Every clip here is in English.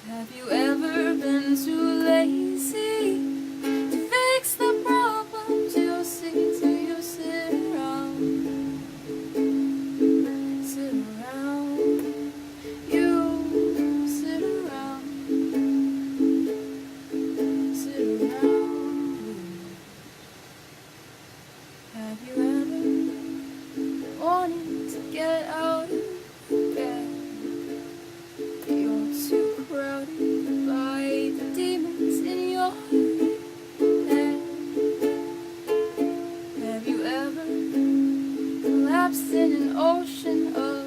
Have you ever been too lazy to fix the problems you see? So you sit around, you sit around, sit around. Have you ever wanted to get out of bed? You're too crowded by the demons in your head. Have you ever collapsed in an ocean of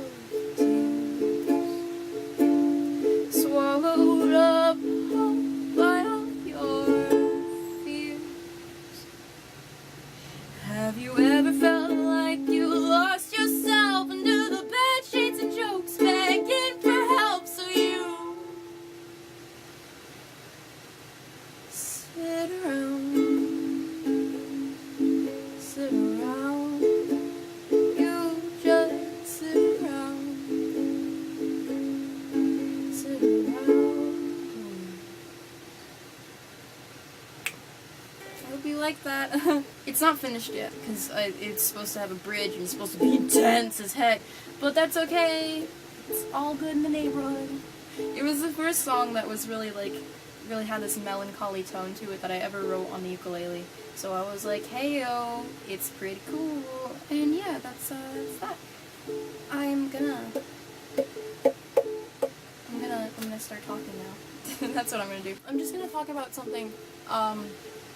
tears, swallowed up whole by all your fears? Have you ever felt like you lost yourself under the bed sheets and jokes, begging for help, so you sit around, sit around, you just sit around, sit around. I hope you like that. It's not finished yet, because it's supposed to have a bridge and it's supposed to be intense as heck, but that's okay. It's all good in the neighborhood. It was the first song that was really had this melancholy tone to it that I ever wrote on the ukulele. So I was like, hey yo, it's pretty cool. And yeah, that's that. I'm gonna start talking now. That's what I'm gonna do. I'm just gonna talk about something,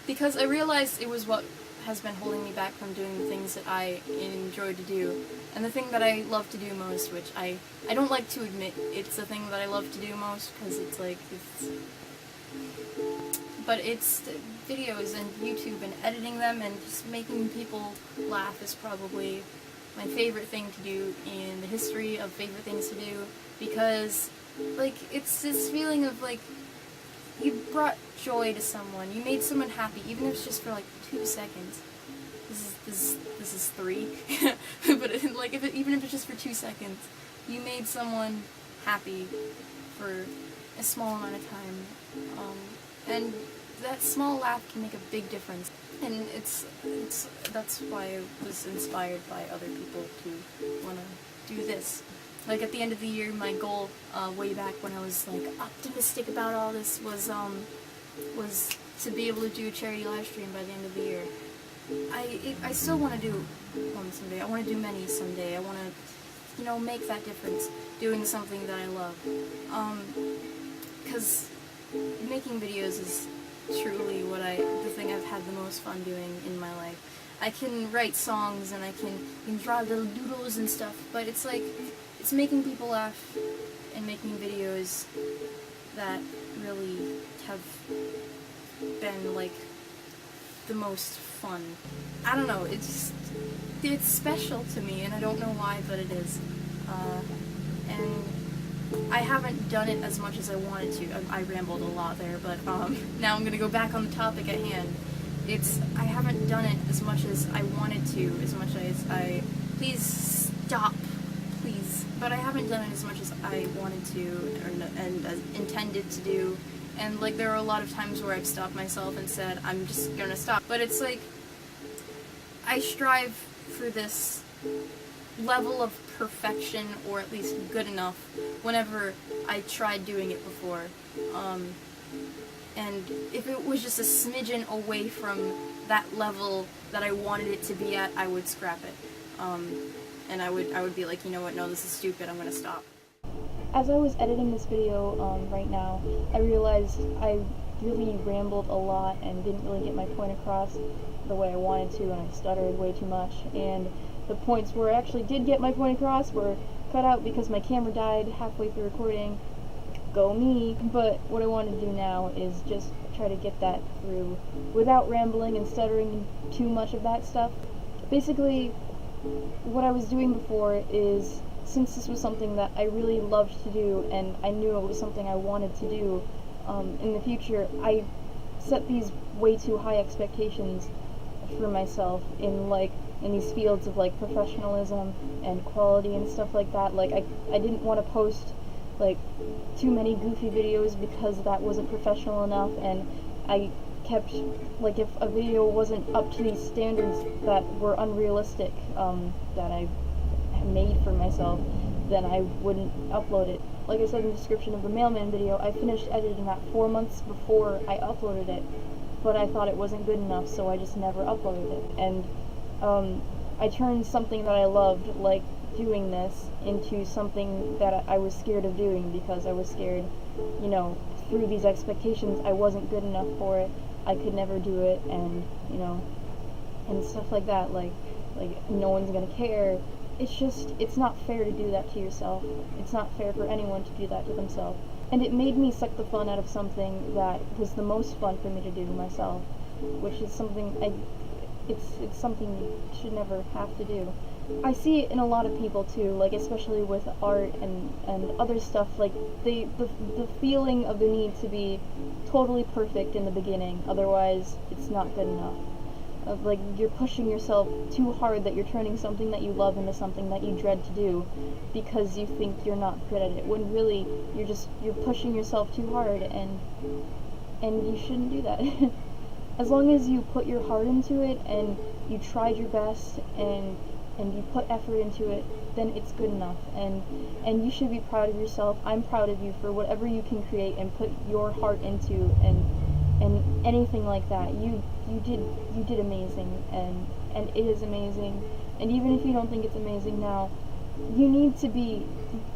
because I realized it was what has been holding me back from doing the things that I enjoyed to do. And the thing that I love to do most, which I don't like to admit it's the thing that I love to do most, because it's videos and YouTube and editing them and just making people laugh is probably my favorite thing to do in the history of favorite things to do, because it's this feeling of you brought joy to someone, you made someone happy, even if it's just for 2 seconds. This is 3, but even if it's just for 2 seconds, you made someone happy for a small amount of time, and that small laugh can make a big difference. And that's why I was inspired by other people to want to do this. At the end of the year, my goal, way back when I was optimistic about all this, was to be able to do a charity live stream by the end of the year. I still want to do one someday. I want to do many someday. I want to, make that difference, doing something that I love. Because making videos is truly the thing I've had the most fun doing in my life. I can write songs and I can draw little doodles and stuff, but it's making people laugh and making videos that really have been the most fun. I don't know, it's special to me, and I don't know why, but it is. And I haven't done it as much as I wanted to. I rambled a lot there, but now I'm gonna go back on the topic at hand. I haven't done it as much as I wanted to, as much as please stop, please. But I haven't done it as much as I wanted to, and intended to do. And there are a lot of times where I've stopped myself and said, I'm just gonna stop. But it's I strive for this level of perfection, or at least good enough, whenever I tried doing it before. And if it was just a smidgen away from that level that I wanted it to be at, I would scrap it. And I would be like, you know what, no, this is stupid, I'm gonna stop. As I was editing this video right now, I realized I really rambled a lot and didn't really get my point across the way I wanted to, and I stuttered way too much. And the points where I actually did get my point across were cut out because my camera died halfway through recording. Go me! But what I want to do now is just try to get that through without rambling and stuttering too much of that stuff. Basically, what I was doing before is, since this was something that I really loved to do and I knew it was something I wanted to do in the future, I set these way too high expectations for myself in these fields of professionalism and quality and stuff like that. I didn't want to post like too many goofy videos because that wasn't professional enough, and I kept, like, if a video wasn't up to these standards that were unrealistic, that I made for myself, then I wouldn't upload it. Like I said in the description of the mailman video, I finished editing that 4 months before I uploaded it, but I thought it wasn't good enough, so I just never uploaded it. And I turned something that I loved, like doing this, into something that I was scared of doing, because I was scared, you know, through these expectations I wasn't good enough for it, I could never do it, and, you know, and stuff like that, like no one's gonna care. It's not fair to do that to yourself. It's not fair for anyone to do that to themselves. And it made me suck the fun out of something that was the most fun for me to do myself, which is something it's something you should never have to do. I see it in a lot of people too, like especially with art and other stuff, like the feeling of the need to be totally perfect in the beginning, otherwise it's not good enough. Like you're pushing yourself too hard, that you're turning something that you love into something that you dread to do because you think you're not good at it, when really you're pushing yourself too hard, and you shouldn't do that. As long as you put your heart into it and you tried your best and you put effort into it, then it's good enough, and you should be proud of yourself. I'm proud of you for whatever you can create and put your heart into, and anything like that. You did amazing, and it is amazing. And even if you don't think it's amazing now, you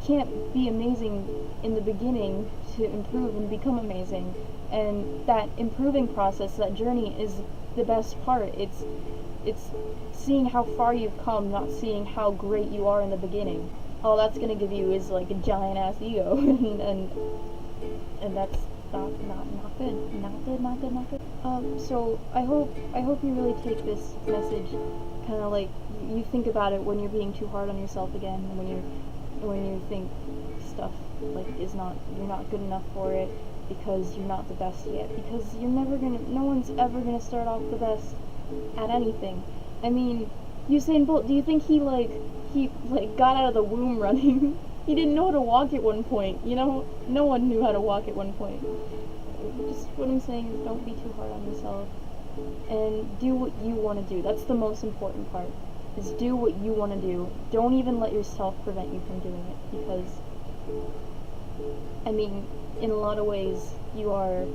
can't be amazing in the beginning to improve and become amazing. And that improving process, that journey, is the best part. It's seeing how far you've come, not seeing how great you are in the beginning. All that's gonna give you is like a giant ass ego, and that's not good. Not good. So I hope you really take this message, kind of like you think about it when you're being too hard on yourself again, when you think stuff like you're not good enough for it because you're not the best yet, because no one's ever gonna start off the best at anything. I mean, Usain Bolt, do you think he got out of the womb running? He didn't know how to walk at one point, you know? No one knew how to walk at one point. Just what I'm saying is, don't be too hard on yourself, and do what you want to do. That's the most important part, is do what you want to do. Don't even let yourself prevent you from doing it, because, I mean, in a lot of ways, you are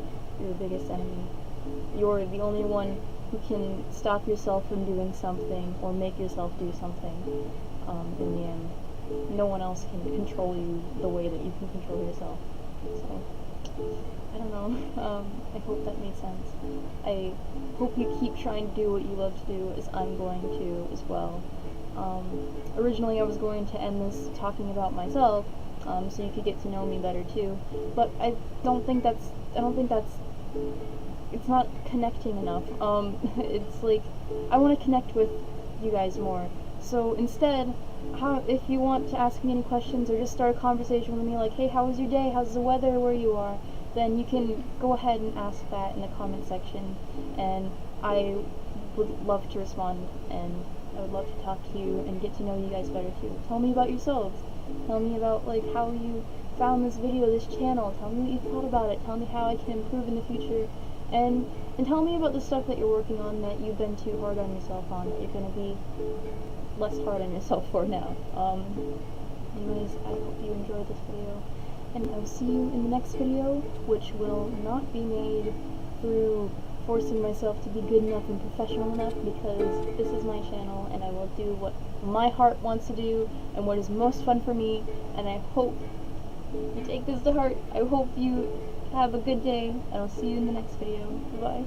your biggest enemy. You're the only one who can stop yourself from doing something, or make yourself do something, in the end. No one else can control you the way that you can control yourself. So, I don't know. I hope that made sense. I hope you keep trying to do what you love to do, as I'm going to as well. Originally I was going to end this talking about myself, so you could get to know me better too, but I don't think that's, it's not connecting enough. It's like, I want to connect with you guys more. So instead, if you want to ask me any questions or just start a conversation with me, like, hey, how was your day? How's the weather where you are? Then you can go ahead and ask that in the comment section, and I would love to respond, and I would love to talk to you and get to know you guys better too. Tell me about yourselves. Tell me about, like, how you found this video, this channel. Tell me what you thought about it. Tell me how I can improve in the future. And tell me about the stuff that you're working on that you've been too hard on yourself on, that you're going to be less hard on yourself for now. Anyways, I hope you enjoyed this video, and I will see you in the next video, which will not be made through forcing myself to be good enough and professional enough, because this is my channel, and I will do what my heart wants to do, and what is most fun for me, and I hope you take this to heart. I hope you have a good day, and I'll see you in the next video. Bye.